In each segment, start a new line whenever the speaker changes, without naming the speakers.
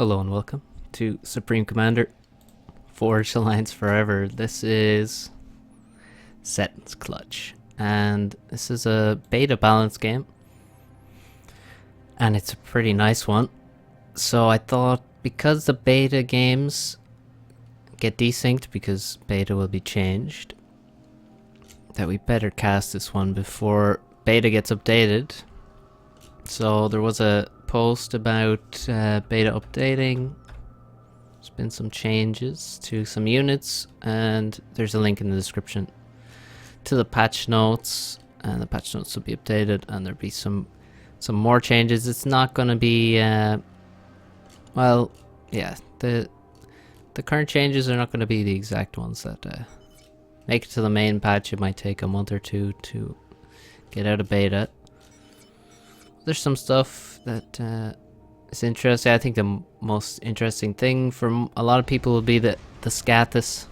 Hello and welcome to Supreme Commander Forged Alliance Forever. This is Setons Clutch, and this is a beta balance game, and it's a pretty nice one. So I thought, because the beta games get desynced because beta will be changed, that we better cast this one before beta gets updated. So there was a post about beta updating. There's been some changes to some units, and there's a link in the description to the patch notes, and the patch notes will be updated, and there'll be some more changes. It's not going to be well, yeah, the current changes are not going to be the exact ones that make it to the main patch. It might take a month or two to get out of beta. There's some stuff that is interesting. I think the most interesting thing for a lot of people will be the Scatus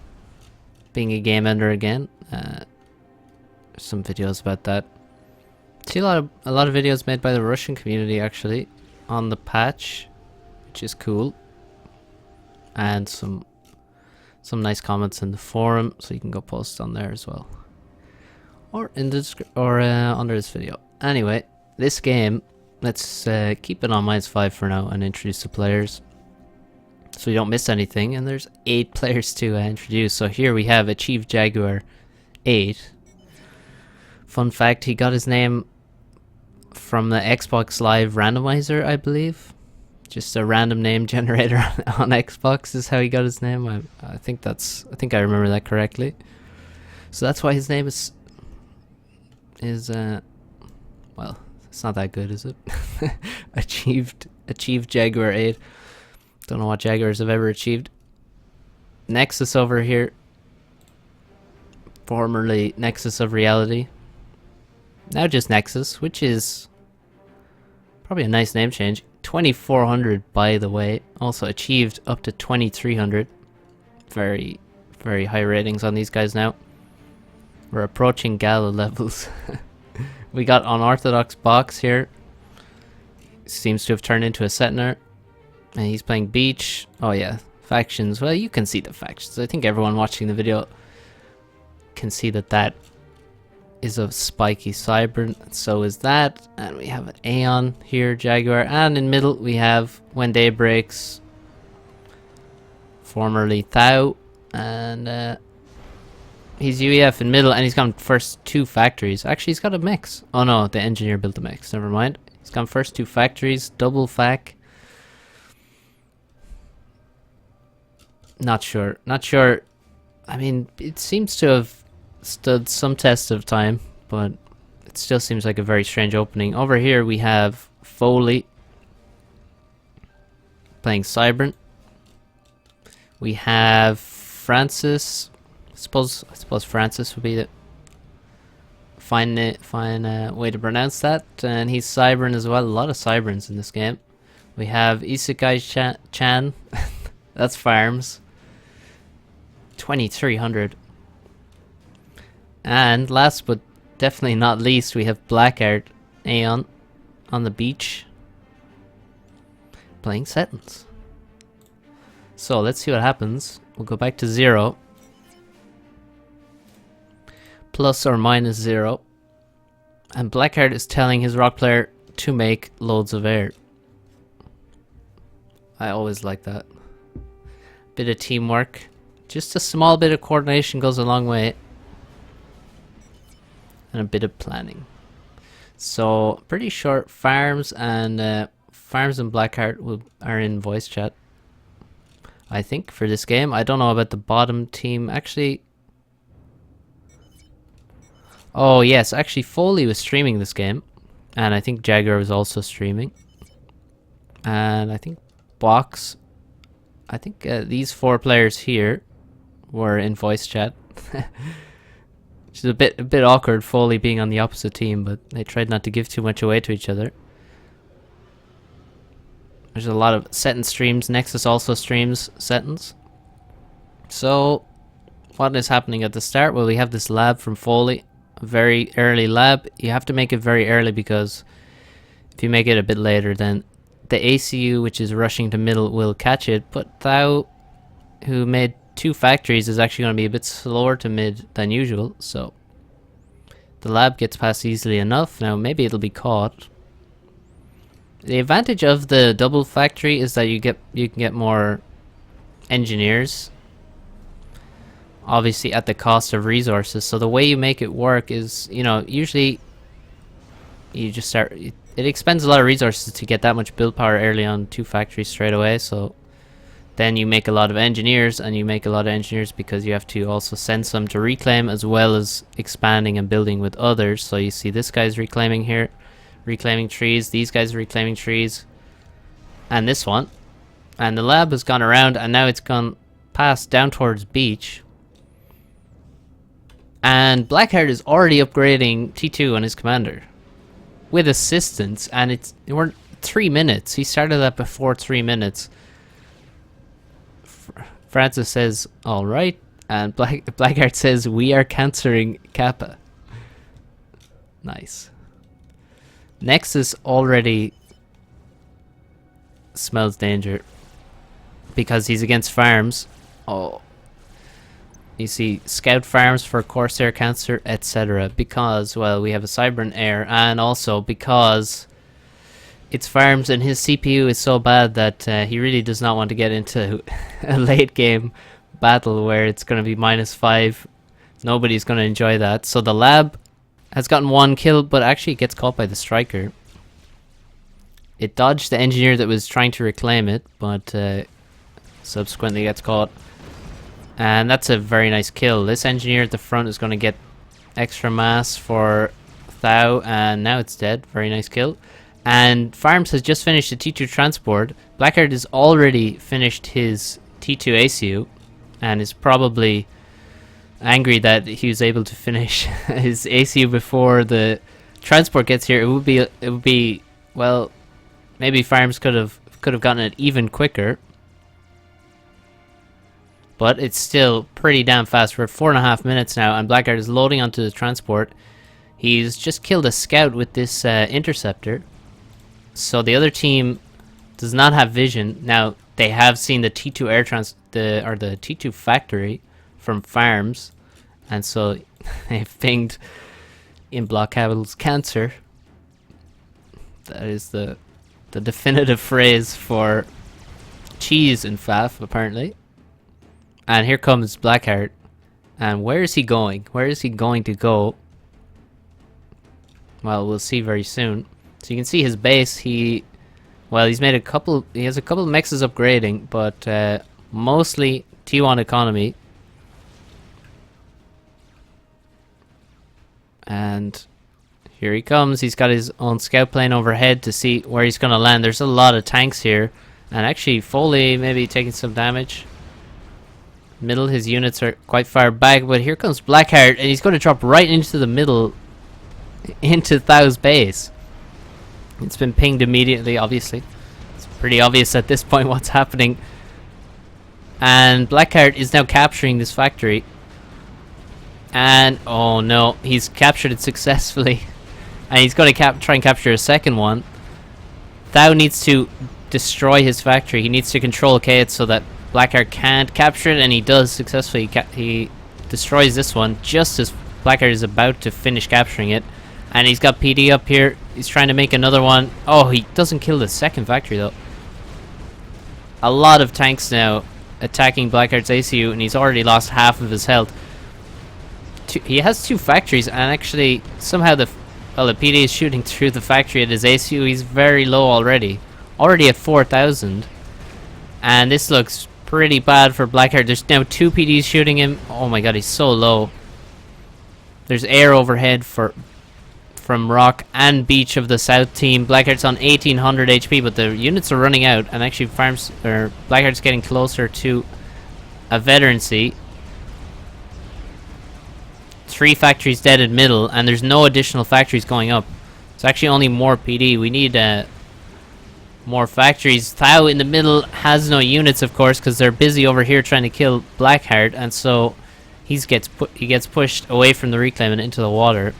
being a game ender again. There's some videos about that. See a lot of videos made by the Russian community actually on the patch, which is cool, and some nice comments in the forum, so you can go post on there as well, or in the under this video. Anyway, this game, let's keep it on -5 for now and introduce the players so you don't miss anything. And there's 8 players to introduce. So here we have Achieved Jaguar 8. Fun fact, he got his name from the Xbox Live randomizer, I believe. Just a random name generator on Xbox is how he got his name. I think I remember that correctly. So that's why his name is well, it's not that good, is it? Achieved Jaguar 8. Don't know what Jaguars have ever achieved. Nexus over here, formerly Nexus of Reality, now just Nexus, which is probably a nice name change. 2400, by the way. Also achieved up to 2300. Very, very high ratings on these guys now. We're approaching Gala levels. We got Unorthodox Box here. Seems to have turned into a Setner. And he's playing Beach. Oh yeah, factions. Well, you can see the factions. I think everyone watching the video can see that that is a spiky Cybern. So is that. And we have an Aeon here, Jaguar. And in middle we have When Day Breaks, formerly Thou. And he's UEF in middle, and he's gone first 2 factories. Actually, he's got a mix. Oh no, the engineer built the mix. Never mind. He's gone first 2 factories, double fac. Not sure. I mean, it seems to have stood some test of time, but it still seems like a very strange opening. Over here we have Foley playing Cybern. We have Francis. I suppose Francis would be the fine way to pronounce that, and he's Cybern as well. A lot of Cyberns in this game. We have Isekai Chan. That's Farms. 2300. And last but definitely not least, we have Blackheart Aeon on the beach playing Setons. So let's see what happens. We'll go back to 0. Plus or minus 0. And Blackheart is telling his rock player to make loads of air. I always like that. Bit of teamwork. Just a small bit of coordination goes a long way. And a bit of planning. So pretty short. Farms and Blackheart are in voice chat, I think, for this game. I don't know about the bottom team. Actually, oh yes, actually Foley was streaming this game, and I think Jaguar was also streaming, and I think Box. I think these 4 players here were in voice chat. Which is a bit awkward, Foley being on the opposite team, but they tried not to give too much away to each other. There's a lot of Setons streams. Nexus also streams Setons. So what is happening at the start? Well, we have this lab from Foley. A very early lab. You have to make it very early, because if you make it a bit later, then the ACU, which is rushing to middle, will catch it, but Thou, who made 2 factories, is actually going to be a bit slower to mid than usual, so the lab gets past easily enough. Now maybe it'll be caught. The advantage of the double factory is that you can get more engineers, obviously at the cost of resources. So the way you make it work is, you know, usually you just start, it expends a lot of resources to get that much build power early on 2 factories straight away. So then you make a lot of engineers, and you make a lot of engineers because you have to also send some to reclaim, as well as expanding and building with others. So you see this guy's reclaiming here, reclaiming trees, these guys are reclaiming trees, and this one. And the lab has gone around, and now it's gone past down towards beach. And Blackheart is already upgrading T2 on his commander with assistance, and we're 3 minutes. He started that before 3 minutes. Francis says, all right, and Blackheart says, we are cancering Kappa. Nice. Nexus already smells danger because he's against farms. Oh, you see scout farms for Corsair Cancer, etc. Because, well, we have a Cybran Air, and also because it's farms and his CPU is so bad that he really does not want to get into a late game battle where it's going to be -5. Nobody's going to enjoy that. So the lab has gotten 1 kill, but actually gets caught by the striker. It dodged the engineer that was trying to reclaim it, but subsequently gets caught. And that's a very nice kill. This engineer at the front is going to get extra mass for Thou, and now it's dead. Very nice kill. And Farms has just finished the T2 transport. Blackheart has already finished his T2 ACU, and is probably angry that he was able to finish his ACU before the transport gets here. It would be well, maybe Farms could have gotten it even quicker, but it's still pretty damn fast. We're at 4.5 minutes now, and Blackheart is loading onto the transport. He's just killed a scout with this interceptor. So the other team does not have vision. Now they have seen the T2 air the T2 factory from Farms, and so they've pinged in block capitals cancer. That is the definitive phrase for cheese in FAF, apparently. And here comes Blackheart. And where is he going? Where is he going to go? Well, we'll see very soon. So you can see his base. He's made a couple. He has a couple of mexes upgrading, but mostly T1 economy. And here he comes. He's got his own scout plane overhead to see where he's going to land. There's a lot of tanks here, and actually Foley maybe taking some damage. Middle, his units are quite far back, but here comes Blackheart, and he's going to drop right into the middle, into Thau's base. It's been pinged immediately, obviously. It's pretty obvious at this point what's happening. And Blackheart is now capturing this factory. And, oh no, he's captured it successfully. And he's going to try and capture a second one. Thau needs to destroy his factory. He needs to control K so that Blackheart can't capture it, and he does successfully. He destroys this one just as Blackheart is about to finish capturing it. And he's got PD up here. He's trying to make another one. Oh, he doesn't kill the second factory, though. A lot of tanks now attacking Blackheart's ACU, and he's already lost half of his health. He has 2 factories, and actually, somehow the PD is shooting through the factory at his ACU. He's very low already. Already at 4,000. And this looks pretty bad for Blackheart. There's now 2 PDs shooting him. Oh my god, he's so low. There's air overhead from Rock and Beach of the South team. Blackheart's on 1800 HP, but the units are running out, and actually Blackheart's getting closer to a veterancy. 3 factories dead in middle, and there's no additional factories going up. It's actually only more PD. We need more factories. Thau in the middle has no units, of course, because they're busy over here trying to kill Blackheart, and so he gets pushed away from the reclaim and into the water.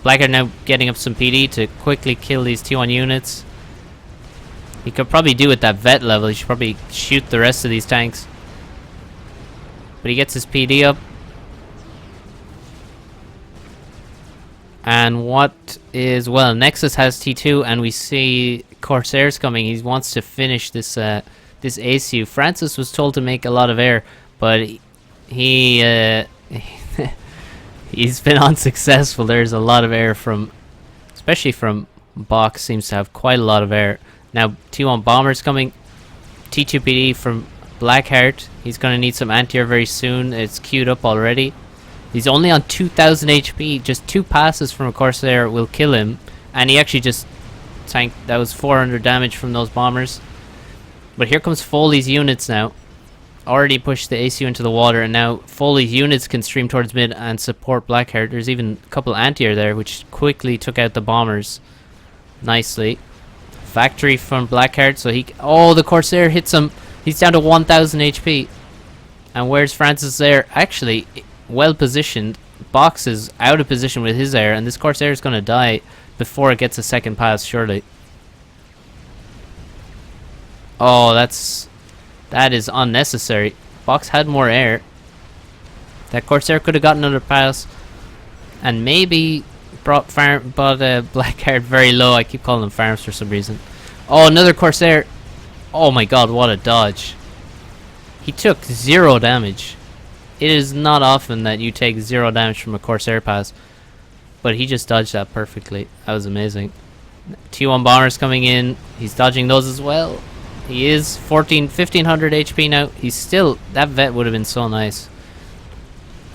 Blackheart now getting up some PD to quickly kill these T1 units. He could probably do at that vet level. He should probably shoot the rest of these tanks. But he gets his PD up. And what is... Well, Nexus has T2 and we see Corsairs coming. He wants to finish this this ACU. Francis was told to make a lot of air, but he he's been unsuccessful. There's a lot of air from... Especially from Box seems to have quite a lot of air. Now, T1 bombers coming. T2 PD from Blackheart. He's going to need some anti-air very soon. It's queued up already. He's only on 2000 HP. Just 2 passes from a Corsair will kill him. And he actually just tanked. That was 400 damage from those bombers. But here comes Foley's units now. Already pushed the ACU into the water. And now Foley's units can stream towards mid and support Blackheart. There's even a couple anti-air there, which quickly took out the bombers nicely. Factory from Blackheart. So he... Oh, the Corsair hits him. He's down to 1000 HP. And where's Francis there? Actually... well positioned. Box is out of position with his air, and this Corsair is going to die before it gets a second pass, surely. Oh, that is unnecessary. Box had more air. That Corsair could have gotten another pass, and maybe brought Blackheart very low. I keep calling them farms for some reason. Oh, another Corsair. Oh my god, what a dodge. He took 0 damage. It is not often that you take 0 damage from a Corsair pass, but he just dodged that perfectly. That was amazing. T1 bombers coming in. He's dodging those as well. He is 1500 HP now. He's still... That vet would have been so nice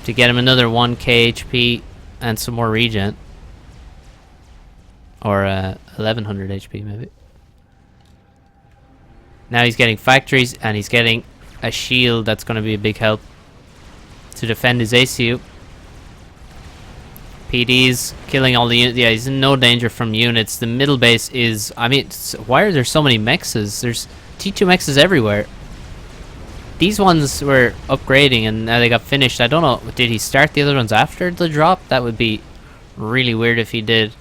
to get him another 1k HP and some more regen. Or 1100 HP maybe. Now he's getting factories and he's getting a shield that's going to be a big help to defend his ACU. PD's killing all the units. Yeah, he's in no danger from units. The middle base is... I mean, why are there so many mexes? There's T2 mexes everywhere. These ones were upgrading and now they got finished. I don't know, did he start the other ones after the drop? That would be really weird if he did.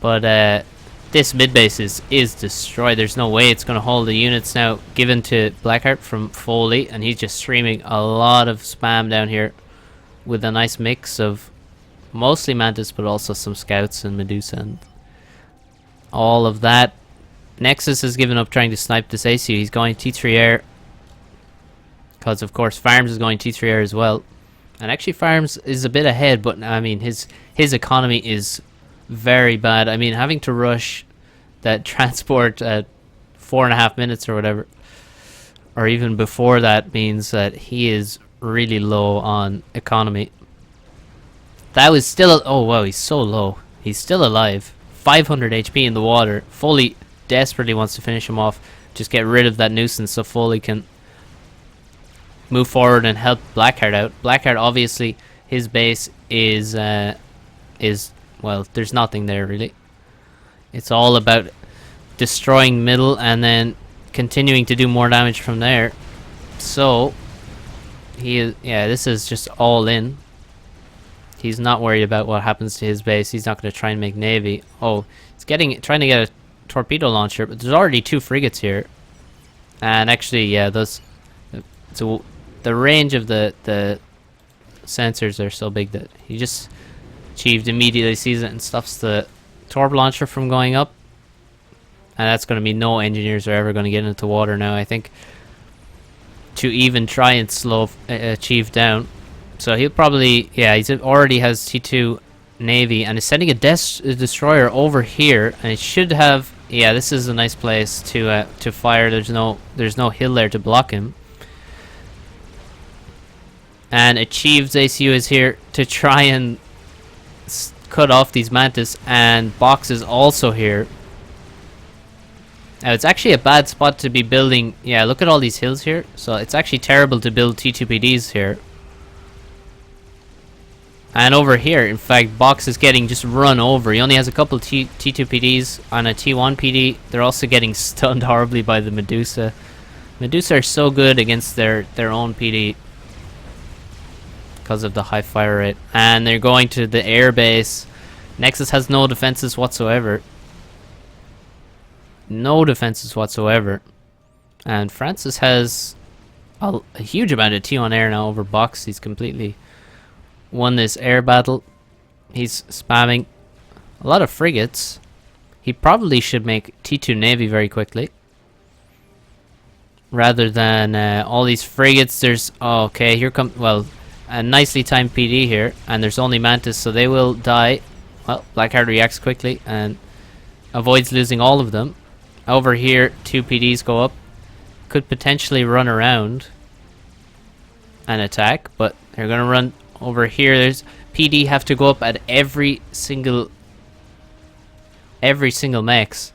But this mid base is destroyed. There's no way it's going to hold. The units now given to Blackheart from Foley, and he's just streaming a lot of spam down here with a nice mix of mostly Mantis but also some scouts and Medusa and all of that. Nexus has given up trying to snipe this ACU. He's going T3 air because of course Farms is going T3 air as well, and actually Farms is a bit ahead, but I mean his economy is very bad. I mean, having to rush that transport at 4.5 minutes or whatever, or even before that, means that he is really low on economy. That was still... Oh wow, he's so low. He's still alive. 500 HP in the water. Foley desperately wants to finish him off. Just get rid of that nuisance so Foley can move forward and help Blackheart out. Blackheart, obviously, his base is well, there's nothing there really. It's all about destroying middle and then continuing to do more damage from there. So he is... Yeah, this is just all in. He's not worried about what happens to his base. He's not going to try and make navy. Oh, he's trying to get a torpedo launcher, but there's already 2 frigates here. And actually, yeah, those... So the range of the sensors are so big that he just achieved immediately sees it and stops the torp launcher from going up. And that's going to mean no engineers are ever going to get into water now, I think, to even try and slow achieve down. So he'll probably... Yeah, he's already has T2 Navy and is sending a destroyer over here, and it should have... Yeah, this is a nice place to fire. There's no hill there to block him. And Achieved's ACU is here to try and cut off these Mantis, and Box is also here. Now it's actually a bad spot to be building... Yeah, look at all these hills here. So it's actually terrible to build T2PDs here. And over here, in fact, Box is getting just run over. He only has a couple T2PDs on a T1 PD. They're also getting stunned horribly by the Medusa. Medusa are so good against their own PD because of the high fire rate. And they're going to the air base. Nexus has no defenses whatsoever. No defenses whatsoever. And Francis has a huge amount of T1 air now over box. He's completely won this air battle. He's spamming a lot of frigates. He probably should make T2 Navy very quickly. Rather than all these frigates. There's... Oh, okay, here come... Well, a nicely timed PD here. And there's only Mantis, so they will die. Well, Blackheart reacts quickly and avoids losing all of them. Over here, 2 PDs go up. Could potentially run around and attack, but they're gonna run over here. There's PD have to go up at every single mechs.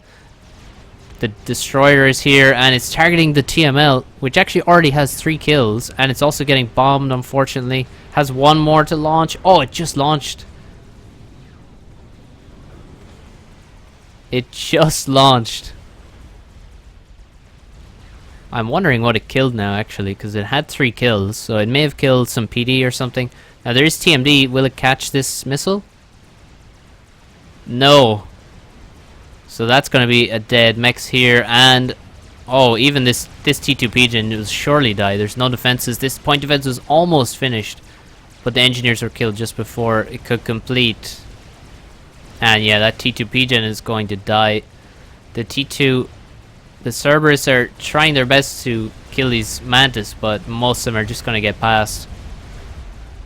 The destroyer is here and it's targeting the TML, which actually already has 3 kills, and it's also getting bombed, unfortunately. Has 1 more to launch. Oh, it just launched. It just launched. I'm wondering what it killed now, actually, because it had 3 kills, so it may have killed some PD or something. Now, there is TMD. Will it catch this missile? No. So that's going to be a dead mechs here, and... Oh, even this T2 Pigeon will surely die. There's no defenses. This point defense was almost finished, but the engineers were killed just before it could complete. And yeah, that T2 Pigeon is going to die. The T2... The Cerberus are trying their best to kill these Mantis, but most of them are just going to get past.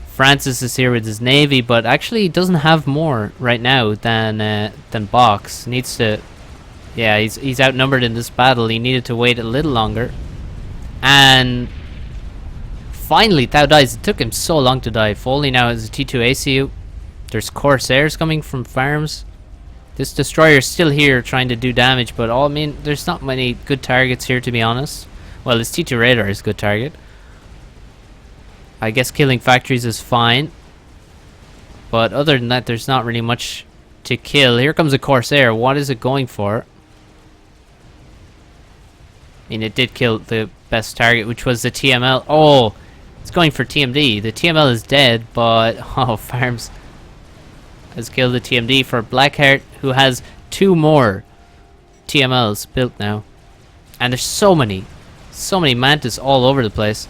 Francis is here with his Navy, but actually he doesn't have more right now than Box. Needs to... Yeah, he's outnumbered in this battle. He needed to wait a little longer. And... Finally, Thou dies. It took him so long to die. Foley now has a T2 ACU. There's Corsairs coming from farms. This destroyer is still here trying to do damage, but I mean, there's not many good targets here, to be honest. Well, this T2 radar is a good target. I guess killing factories is fine. But other than that, there's not really much to kill. Here comes a Corsair. What is it going for? I mean, it did kill the best target, which was the TML. Oh, it's going for TMD. The TML is dead, but... Oh, Farms has killed the TMD for Blackheart, who has 2 more TMLs built now. And there's so many Mantis all over the place.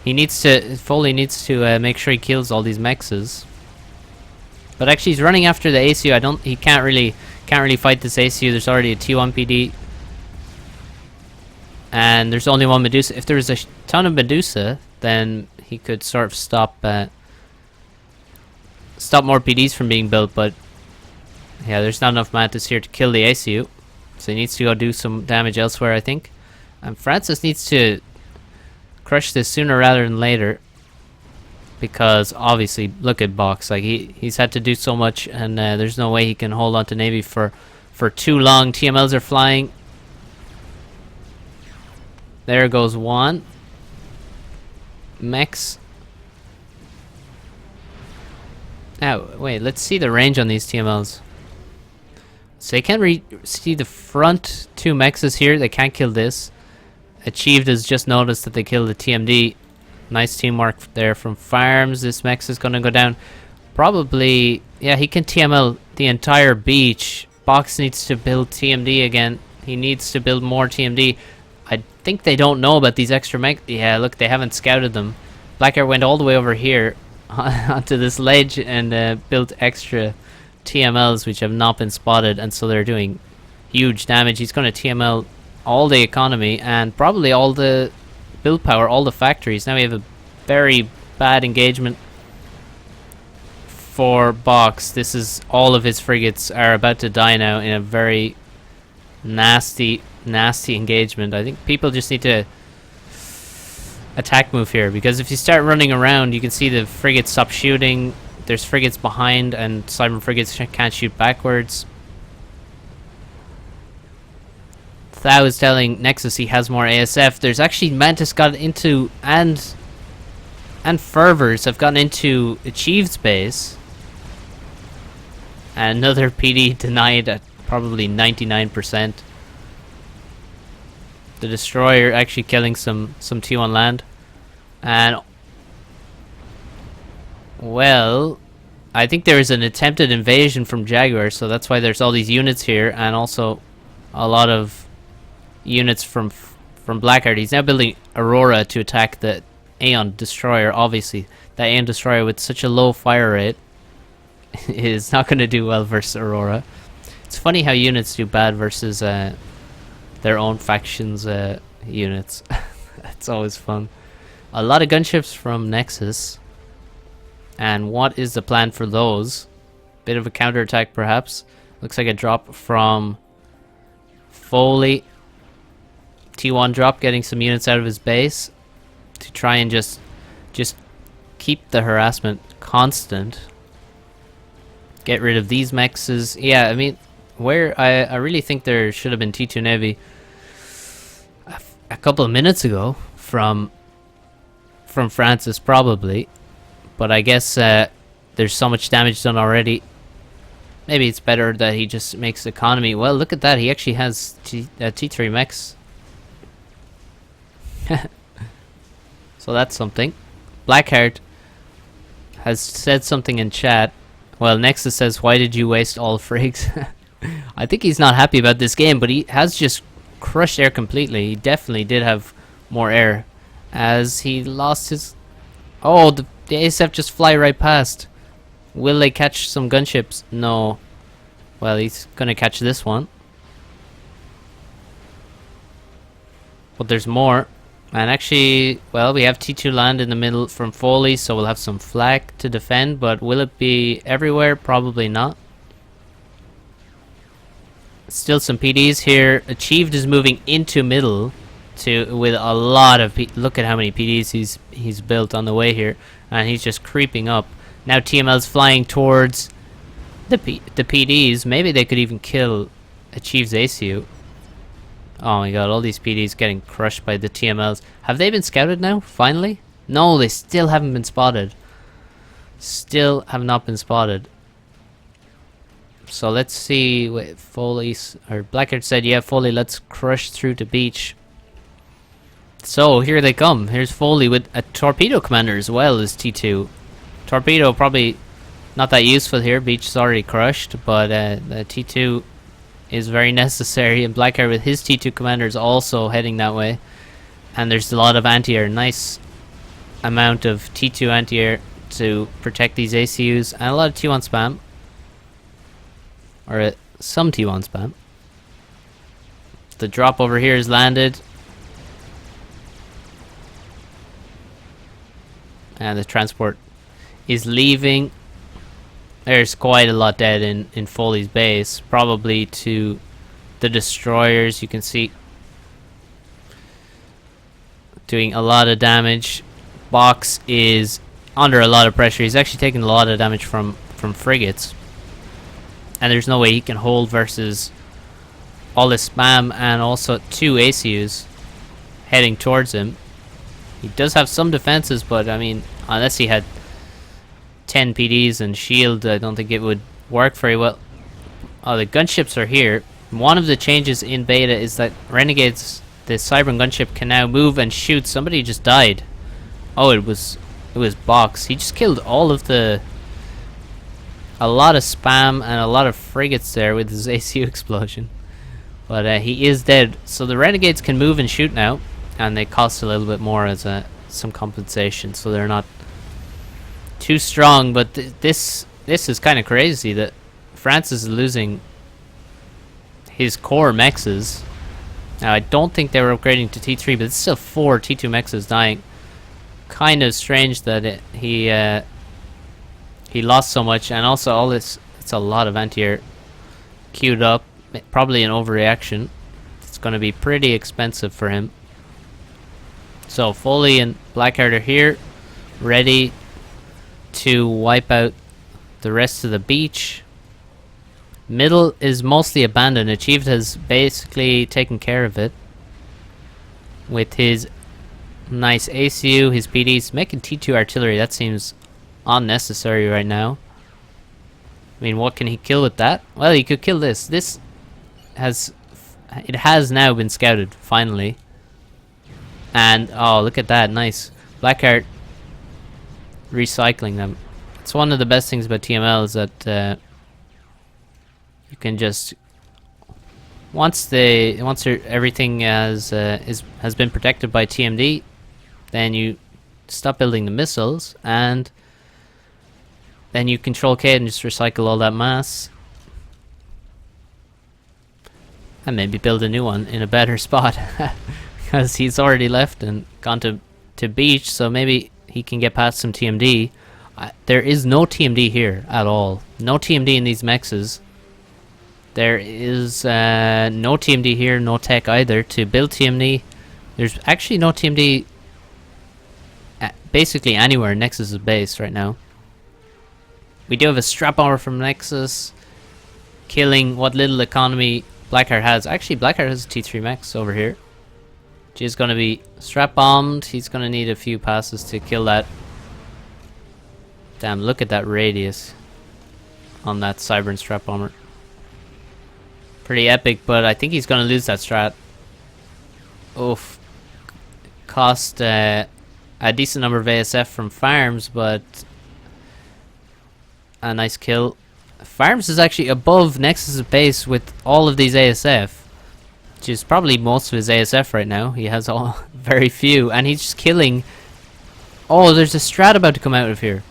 He needs to... Foley needs to make sure he kills all these mexes. But actually, he's running after the ACU. He can't really fight this ACU. There's already a T1 PD. And there's only 1 Medusa. If there was a ton of Medusa, then he could sort of stop more PDs from being built, but yeah, there's not enough Mantis here to kill the ACU, so he needs to go do some damage elsewhere, I think. And Francis needs to crush this sooner rather than later, because obviously, look at Box, like he's had to do so much, and there's no way he can hold on to Navy for too long. TMLs are flying. There goes 1. Mechs. Oh, wait, let's see the range on these TMLs. So they can't see the front 2 mexes here. They can't kill this. Achieved has just noticed that they killed the TMD. Nice teamwork there from Farms. This mex is going to go down. Probably, yeah, he can TML the entire beach. Box needs to build TMD again. He needs to build more TMD. I think they don't know about these extra mech. Yeah, look, they haven't scouted them. Blackheart went all the way over here onto this ledge and built extra TMLs which have not been spotted, and so they're doing huge damage. He's going to TML all the economy and probably all the build power, all the factories. Now we have a very bad engagement for Box. This is all of his frigates are about to die now in a very nasty engagement. I think people just need to attack move here, because if you start running around, you can see the frigates stop shooting. There's frigates behind, and cyber frigates can't shoot backwards. Thou is telling Nexus he has more ASF. There's actually Mantis got into, and Fervors have gotten into Achieved's base. And another PD denied at probably 99%. The destroyer actually killing some T1 land. And well, I think there is an attempted invasion from Jaguar, so that's why there's all these units here, and also a lot of units from Blackheart. He's now building Aurora to attack the Aeon Destroyer. Obviously, that Aeon Destroyer with such a low fire rate is not going to do well versus Aurora. It's funny how units do bad versus their own factions units. It's always fun. A lot of gunships from Nexus. And what is the plan for those? Bit of a counterattack perhaps. Looks like a drop from Foley. T1 drop, getting some units out of his base to try and just keep the harassment constant. Get rid of these mexes. Yeah, I mean, where I really think there should have been T2 Navy a couple of minutes ago from Francis probably, but I guess there's so much damage done already. Maybe it's better that he just makes economy. Well, look at that. He actually has T3 mechs. So that's something. Blackheart has said something in chat. Well, Nexus says, why did you waste all frigs? I think he's not happy about this game, but he has just crushed air completely. He definitely did have more air as he lost his... Oh, the ASF just fly right past. Will they catch some gunships? No. Well, he's gonna catch this one. But there's more. And actually, well, we have T2 land in the middle from Foley, so we'll have some flak to defend, but will it be everywhere? Probably not. Still some PDs here. Achieved is moving into middle with a lot of look at how many PDs he's built on the way here, and he's just creeping up. Now TML's flying towards the PDs. Maybe they could even kill Achieve's ACU. Oh my god, all these PDs getting crushed by the TMLs. Have they been scouted now, finally? No, they still haven't been spotted. Still have not been spotted. So let's see what Foley's... or Blackheart said, yeah, Foley, let's crush through the beach. So, here they come. Here's Foley with a Torpedo Commander as well as T2. Torpedo probably not that useful here. Beach is already crushed, but the T2... is very necessary, and Blackheart with his T2 commander is also heading that way. And there's a lot of anti-air, nice amount of T2 anti-air to protect these ACUs, and a lot of T1 spam. Or some T1 spam. The drop over here is landed. And the transport is leaving. There's quite a lot dead in Foley's base, probably to the destroyers. You can see doing a lot of damage. Box is under a lot of pressure. He's actually taking a lot of damage from frigates, and there's no way he can hold versus all this spam and also 2 ACUs heading towards him. He does have some defenses, but I mean, unless he had 10 PDs and shield, I don't think it would work very well. Oh, the gunships are here. One of the changes in beta is that Renegades, the Cybern gunship, can now move and shoot. Somebody just died. Oh, it was Box. He just killed all of a lot of spam and a lot of frigates there with his ACU explosion. But he is dead. So the Renegades can move and shoot now, and they cost a little bit more as some compensation, so they're not too strong. But this is kind of crazy that Francis is losing his core mexes. Now I don't think they were upgrading to T3, but it's still 4 T2 mexes dying. Kind of strange that he lost so much, and also all this, it's a lot of anti-air queued up. Probably an overreaction. It's going to be pretty expensive for him. So Foley and Blackheart are here, ready to wipe out the rest of the beach. Middle is mostly abandoned. Achieved has basically taken care of it with his nice ACU, his PDs, making T2 artillery. That seems unnecessary right now. I mean, what can he kill with that? Well, he could kill this. This has now been scouted finally. And oh, look at that, nice. Blackheart recycling them. It's one of the best things about TML is that you can just everything has been protected by TMD, then you stop building the missiles, and then you control K and just recycle all that mass, and maybe build a new one in a better spot, because he's already left and gone to beach, so maybe he can get past some TMD. There is no TMD here at all. No TMD in these mexes. There is no TMD here, no tech either to build TMD. There's actually no TMD basically anywhere in Nexus's base right now. We do have a strap bomber from Nexus, killing what little economy Blackheart has. Actually, Blackheart has a T3 Mex over here. She's going to be strap bombed. He's going to need a few passes to kill that. Damn, look at that radius on that Cybern strap bomber. Pretty epic, but I think he's going to lose that strat. Oof. Cost a decent number of ASF from Farms, but a nice kill. Farms is actually above Nexus' base with all of these ASF, which is probably most of his ASF right now. He has very few, and he's just killing. Oh, there's a strat about to come out of here.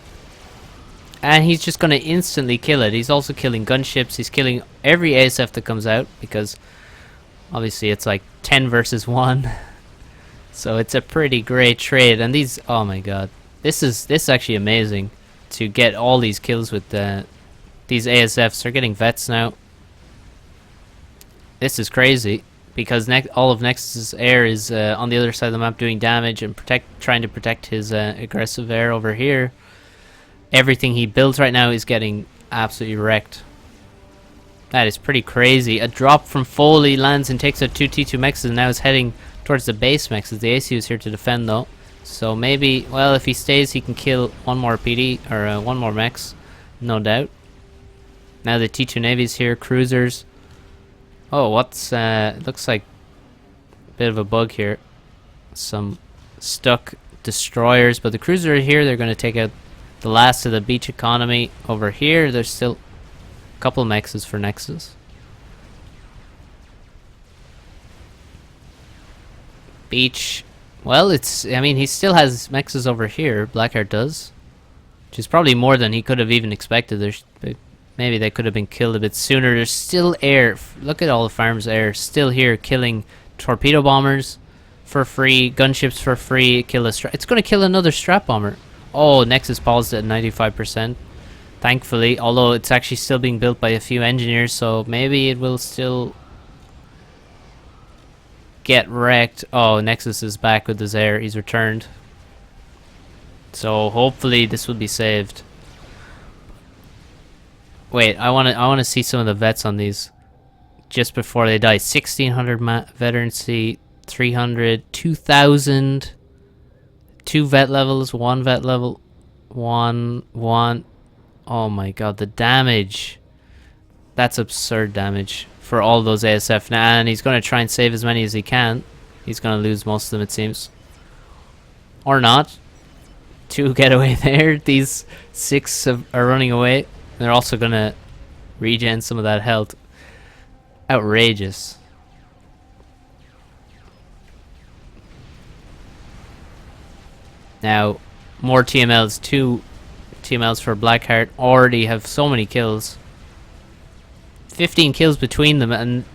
And he's just going to instantly kill it. He's also killing gunships. He's killing every ASF that comes out, because obviously it's like 10 versus 1. So it's a pretty great trade. And these, oh my god. This is actually amazing to get all these kills with these ASFs. They're getting vets now. This is crazy, because all of Nexus's air is on the other side of the map doing damage and trying to protect his aggressive air over here. Everything he builds right now is getting absolutely wrecked. That is pretty crazy. A drop from Foley lands and takes out 2 T2 mexes, and now is heading towards the base mexes. The ACU is here to defend though. So maybe, well, if he stays, he can kill one more PD, or one more mex. No doubt. Now the T2 Navy's here, cruisers. Oh, what's, looks like a bit of a bug here. Some stuck destroyers, but the cruiser are here. They're going to take out the last of the beach economy. Over here, there's still a couple mexes for Nexus. Beach, well, I mean, he still has mexes over here, Blackheart does. Which is probably more than he could have even expected. Maybe they could have been killed a bit sooner. There's still air. Look at all the farms air still here, killing torpedo bombers for free, gunships for free. It's going to kill another strap bomber. Oh, Nexus paused at 95%. Thankfully, although it's actually still being built by a few engineers, so maybe it will still get wrecked. Oh, Nexus is back with his air. He's returned. So hopefully this will be saved. Wait, I want to see some of the vets on these just before they die. 1600 veterancy, 300, 2000. 2 vet levels, 1 vet level, 1. Oh my god, the damage. That's absurd damage for all those ASF. And he's going to try and save as many as he can. He's going to lose most of them, it seems. Or not. 2 get away there. These 6 are running away. They're also going to regen some of that health. Outrageous. Now, more TMLs. 2 TMLs for Blackheart. Already have so many kills. 15 kills between them, and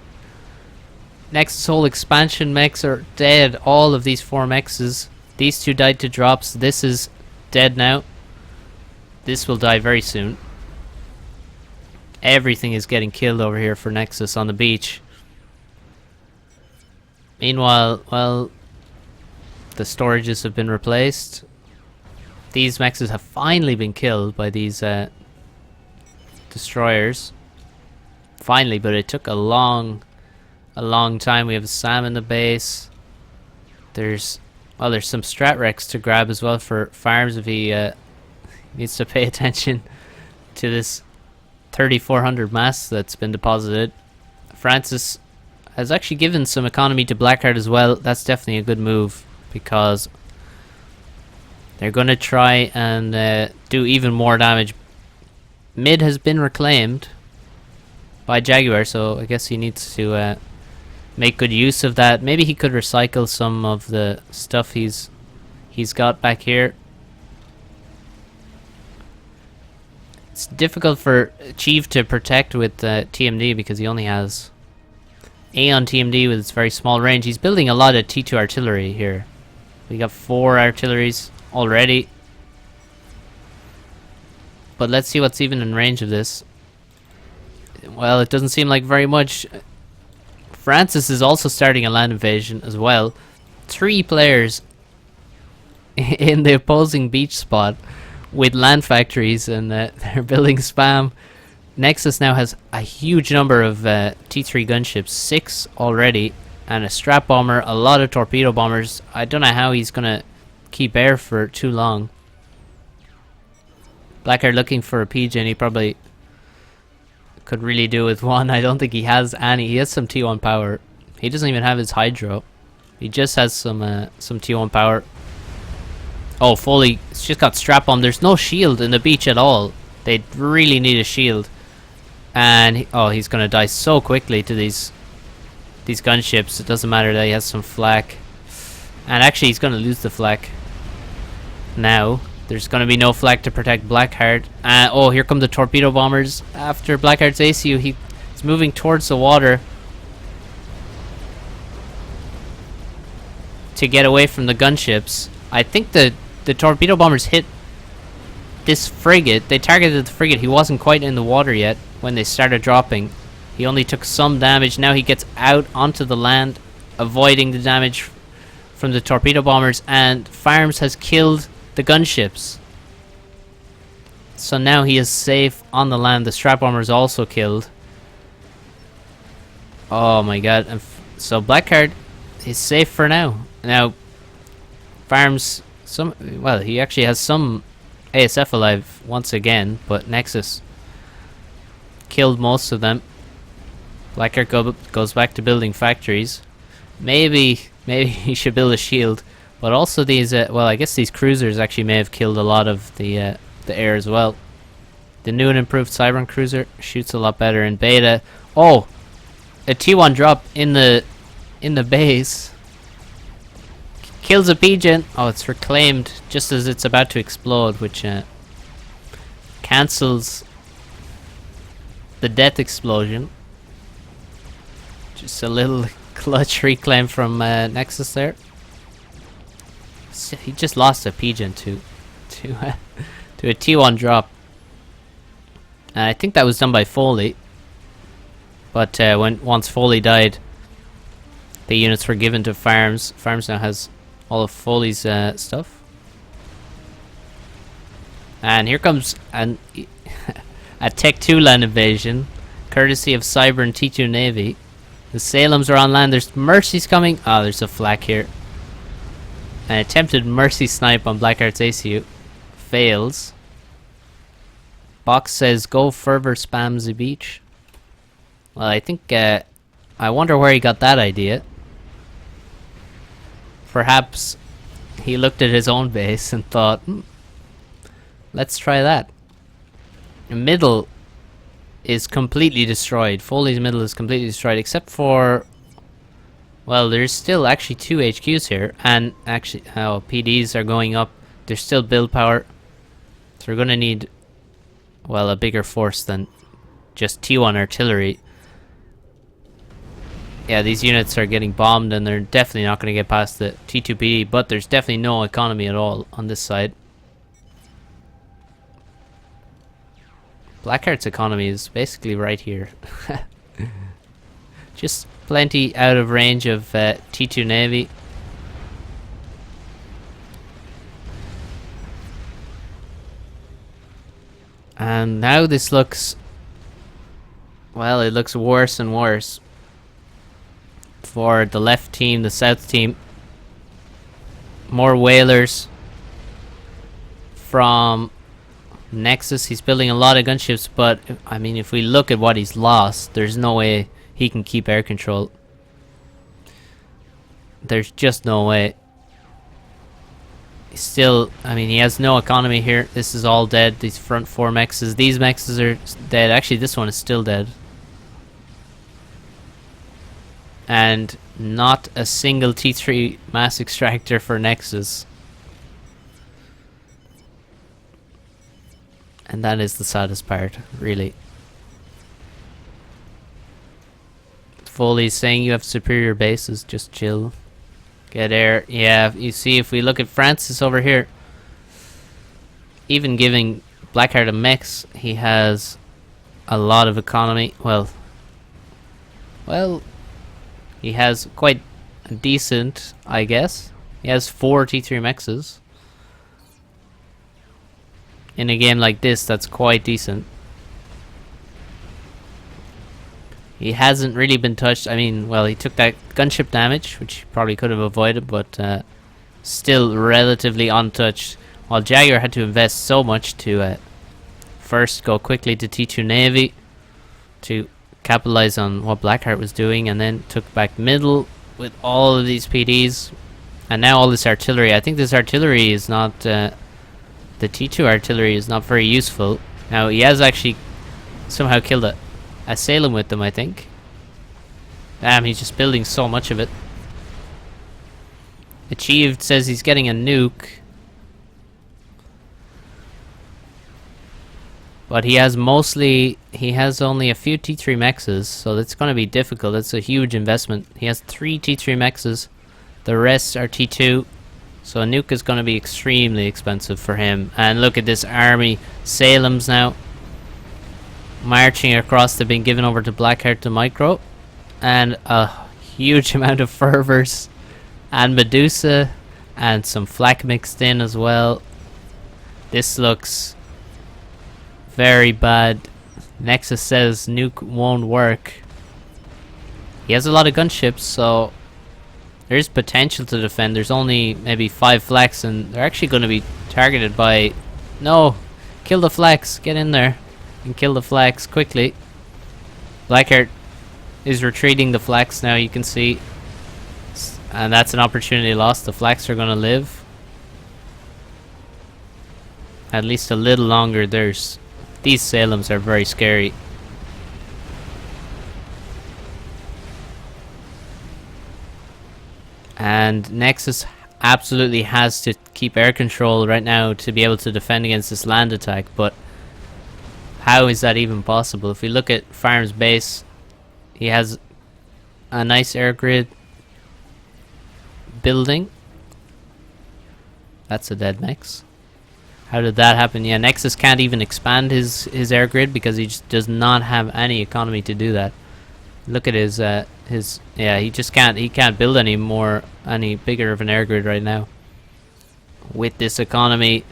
Nexus whole expansion mechs are dead. All of these 4 mexes. These 2 died to drops. This is dead now. This will die very soon. Everything is getting killed over here for Nexus on the beach. Meanwhile, well, the storages have been replaced. These mexes have finally been killed by these destroyers. Finally, but it took a long time. We have a Sam in the base. There's some strat wrecks to grab as well for Farms if he needs to pay attention to this 3400 mass that's been deposited. Francis has actually given some economy to Blackheart as well. That's definitely a good move, because they're going to try and do even more damage. Mid has been reclaimed by Jaguar, so I guess he needs to make good use of that. Maybe he could recycle some of the stuff he's got back here. It's difficult for Chief to protect with TMD because he only has A on TMD with its very small range. He's building a lot of T2 artillery here. We got 4 artilleries already. But let's see what's even in range of this. Well, it doesn't seem like very much. Francis is also starting a land invasion as well. 3 players in the opposing beach spot with land factories, and they're building spam. Nexus now has a huge number of T3 gunships, 6 already, and a strap bomber, a lot of torpedo bombers. I don't know how he's gonna keep air for too long. Blackheart looking for a pigeon. He probably could really do with one. I don't think he has any. He has some T1 power. He doesn't even have his hydro. He just has some T1 power. Oh, Foley, it's just got strap on. There's no shield in the beach at all. They really need a shield. And he's gonna die so quickly to these gunships. It doesn't matter that he has some flak. And actually, he's gonna lose the flak now. There's gonna be no flak to protect Blackheart. Oh, here come the torpedo bombers. After Blackheart's ACU, he's moving towards the water to get away from the gunships. I think the torpedo bombers hit this frigate. They targeted the frigate. He wasn't quite in the water yet when they started dropping. He only took some damage. Now he gets out onto the land, avoiding the damage from the torpedo bombers, and Farms has killed the gunships. So now he is safe on the land. The strap bomber is also killed. Oh my god. And so Blackheart is safe for now. Now Farms he actually has some ASF alive once again, but Nexus killed most of them. Blackheart goes back to building factories. Maybe he should build a shield. But also these, I guess these cruisers actually may have killed a lot of the air as well. The new and improved Cybern cruiser shoots a lot better in beta. Oh, a T1 drop in the base. Kills a pigeon. Oh, it's reclaimed just as it's about to explode, which cancels the death explosion. Just a little clutch reclaim from Nexus there. He just lost a pigeon to a T1 drop. And I think that was done by Foley. But once Foley died, the units were given to Farms. Farms now has all of Foley's stuff. And here comes a Tech 2 land invasion, courtesy of Cyber and T2 Navy. The Salems are on land. There's Mercy's coming. Oh, there's a flak here. An attempted Mercy snipe on Blackheart's ACU. Fails. Box says, go further spam the beach. Well, I think, I wonder where he got that idea. Perhaps he looked at his own base and thought, let's try that. The middle is completely destroyed. Foley's middle is completely destroyed, except for... Well, there's still actually 2 HQs here, and actually, PDs are going up. There's still build power. So we're gonna need, well, a bigger force than just T1 artillery. Yeah, these units are getting bombed, and they're definitely not gonna get past the T2 PD, but there's definitely no economy at all on this side. Blackheart's economy is basically right here. Just plenty out of range of T2 Navy. And now this looks... Well, it looks worse and worse. For the left team, the south team. More whalers from Nexus. He's building a lot of gunships, but I mean, if we look at what he's lost, there's no way he can keep air control. There's just no way. Still, I mean, he has no economy here. This is all dead. These front 4 mexes. These mexes are dead. Actually, this one is still dead. and not a single T3 mass extractor for Nexus. And that is the saddest part, really. Foley's saying you have superior bases, just chill. Get air. Yeah, you see, if we look at Francis over here, even giving Blackheart a mix, he has a lot of economy. Well, he has quite decent, I guess. He has 4 T3 mexes. In a game like this, that's quite decent. He hasn't really been touched. I mean, well, he took that gunship damage, which he probably could have avoided, but still relatively untouched. While Jaguar had to invest so much to first go quickly to T2 Navy to capitalize on what Blackheart was doing, and then took back middle with all of these PDs, and now all this artillery. I think this artillery is not... the T2 artillery is not very useful. Now, he has actually somehow killed a Salem with them, I think. Damn, he's just building so much of it. Achieved says he's getting a nuke. But he has only a few T3 mexes, so that's going to be difficult. That's a huge investment. He has 3 T3 mexes. The rest are T2. So a nuke is going to be extremely expensive for him. And look at this army. Salem's now marching across. They've been given over to Blackheart to Micro. And a huge amount of fervors. And Medusa. And some flak mixed in as well. This looks very bad. Nexus says nuke won't work. He has a lot of gunships, so there's potential to defend. There's only maybe 5 flaks, and they're actually going to be targeted by... No! Kill the flaks! Get in there and kill the flaks quickly. Blackheart is retreating the flaks now, you can see. And that's an opportunity lost. The flaks are going to live at least a little longer. These Salems are very scary. And Nexus absolutely has to keep air control right now to be able to defend against this land attack, but how is that even possible? If we look at Farm's base, he has a nice air grid building. That's a dead Mex. How did that happen? Yeah, Nexus can't even expand his air grid because he just does not have any economy to do that. Look at his yeah, he just can't build any bigger of an air grid right now. With this economy,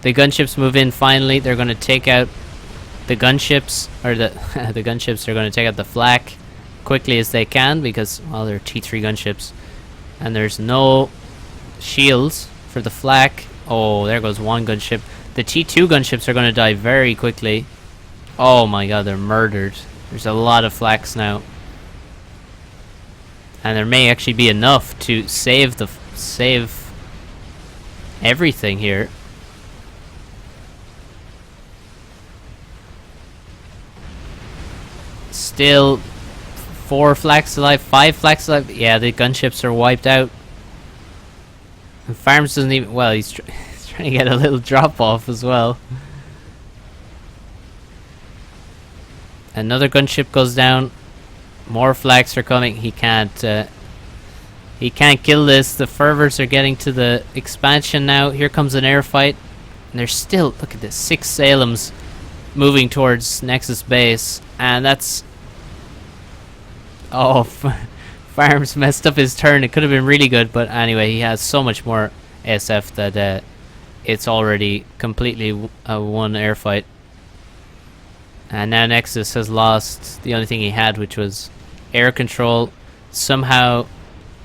the gunships move in finally. They're going to take out the gunships, or the the gunships are going to take out the flak quickly as they can because, well, they're T3 gunships, and there's no shields for the flak. Oh, there goes one gunship. The T2 gunships are going to die very quickly. Oh my god, they're murdered. There's a lot of flaks now. And there may actually be enough to save everything here. Still 4 flaks alive, 5 flaks alive. Yeah, the gunships are wiped out. And Farms doesn't even... Well, he's trying to get a little drop off as well. Another gunship goes down. More flags are coming. He can't kill this. The fervors are getting to the expansion now. Here comes an air fight. And there's still... Look at this. 6 Salems moving towards Nexus base. And that's... Oh, Farms messed up his turn. It could have been really good, but anyway, he has so much more SF that it's already completely a one air fight. And now Nexus has lost the only thing he had, which was air control. Somehow...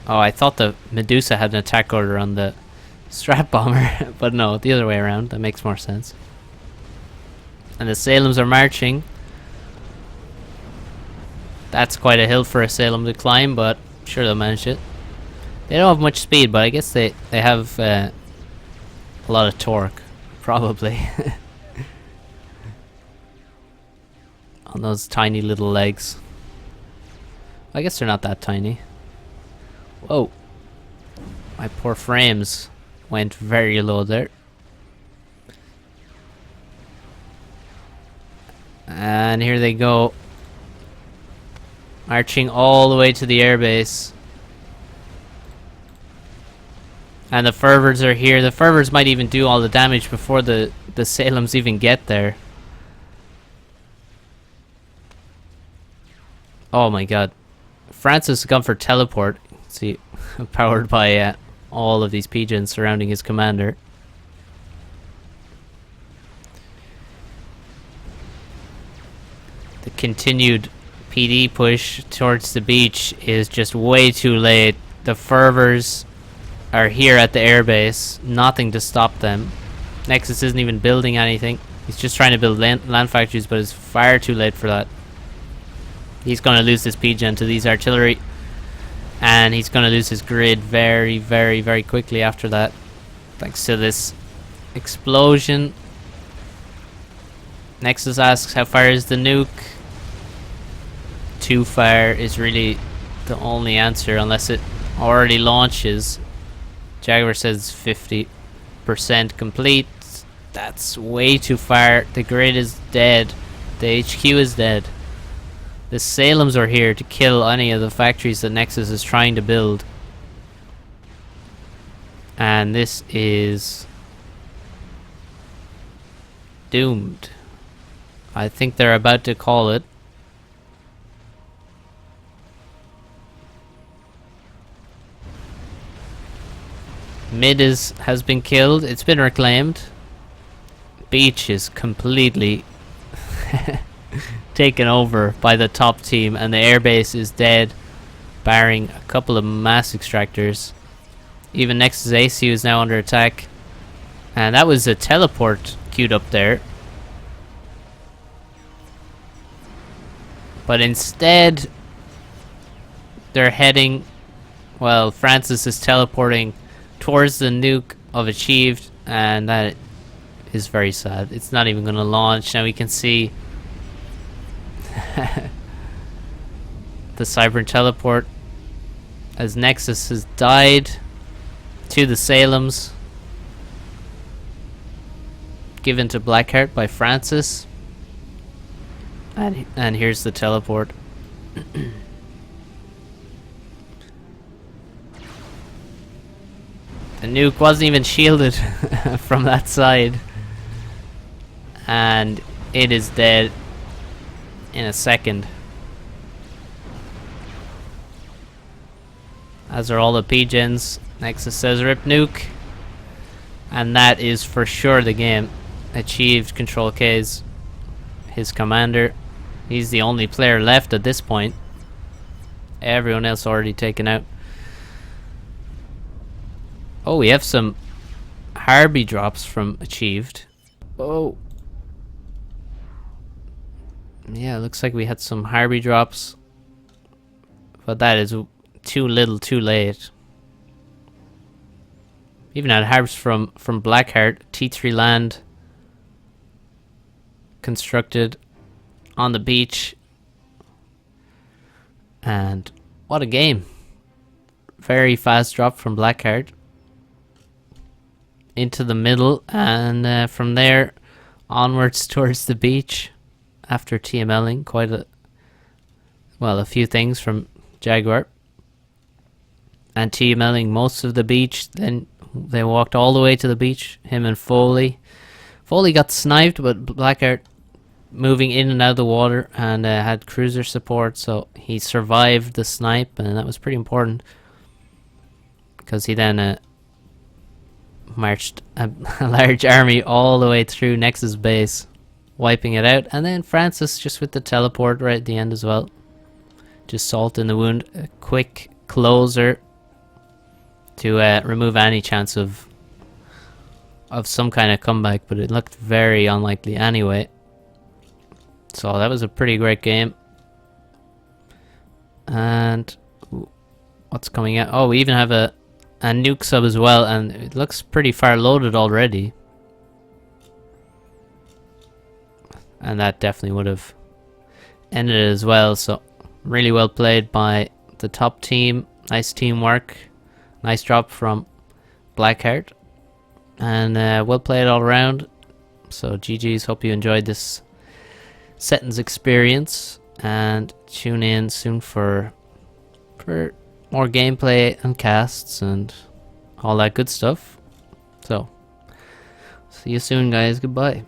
Oh, I thought the Medusa had an attack order on the Strat Bomber, but no, the other way around. That makes more sense. And the Salems are marching. That's quite a hill for a Salem to climb, but I'm sure they'll manage it. They don't have much speed, but I guess they have a lot of torque, probably. On those tiny little legs. I guess they're not that tiny. Whoa. My poor frames went very low there. And here they go. Marching all the way to the airbase. And the fervors are here. The fervors might even do all the damage before the Salems even get there. Oh my god. Francis has gone for teleport. See, powered by all of these pigeons surrounding his commander. The continued PD push towards the beach is just way too late. The fervors are here at the airbase. Nothing to stop them. Nexus isn't even building anything. He's just trying to build land factories, but it's far too late for that. He's going to lose this pigeon to these artillery. And he's going to lose his grid very, very, very quickly after that. Thanks to this explosion. Nexus asks, how far is the nuke? Too far is really the only answer, unless it already launches. Jaguar says 50% complete. That's way too far. The grid is dead. The HQ is dead. The Salems are here to kill any of the factories that Nexus is trying to build. And this is doomed. I think they're about to call it. Mid has been killed. It's been reclaimed. Beach is completely taken over by the top team, and the airbase is dead, barring a couple of mass extractors. Even Nexus ACU is now under attack, and that was a teleport queued up there. But instead, they're heading. Well, Francis is teleporting towards the nuke of Achieved, and that is very sad. It's not even going to launch. Now we can see the Cyber teleport as Nexus has died to the Salems, given to Blackheart by Francis. And here's the teleport. The nuke wasn't even shielded from that side. And it is dead in a second. As are all the pigeons. Nexus says rip nuke. And that is for sure the game. Achieved. Control K's his commander. He's the only player left at this point. Everyone else already taken out. Oh, we have some Harby drops from Achieved. Oh. Yeah, looks like we had some Harby drops. But that is too little, too late. Even had Harbs from Blackheart. T3 land constructed on the beach. And what a game. Very fast drop from Blackheart into the middle, and from there onwards towards the beach after TMLing a few things from Jaguar, and TMLing most of the beach. Then they walked all the way to the beach, him and Foley got sniped, but Blackheart moving in and out of the water and had cruiser support, so he survived the snipe, and that was pretty important because he then marched a large army all the way through Nexus base, wiping it out. And then Francis just with the teleport right at the end as well, just salt in the wound, a quick closer to remove any chance of some kind of comeback, but it looked very unlikely anyway. So that was a pretty great game. And what's coming out? Oh, we even have a nuke sub as well, and it looks pretty far loaded already. And that definitely would have ended it as well, so Really well played by the top team. Nice teamwork. Nice drop from Blackheart. And well played all around. So GG's, hope you enjoyed this Setons experience. And tune in soon for more gameplay and casts and all that good stuff. So, see you soon guys, goodbye.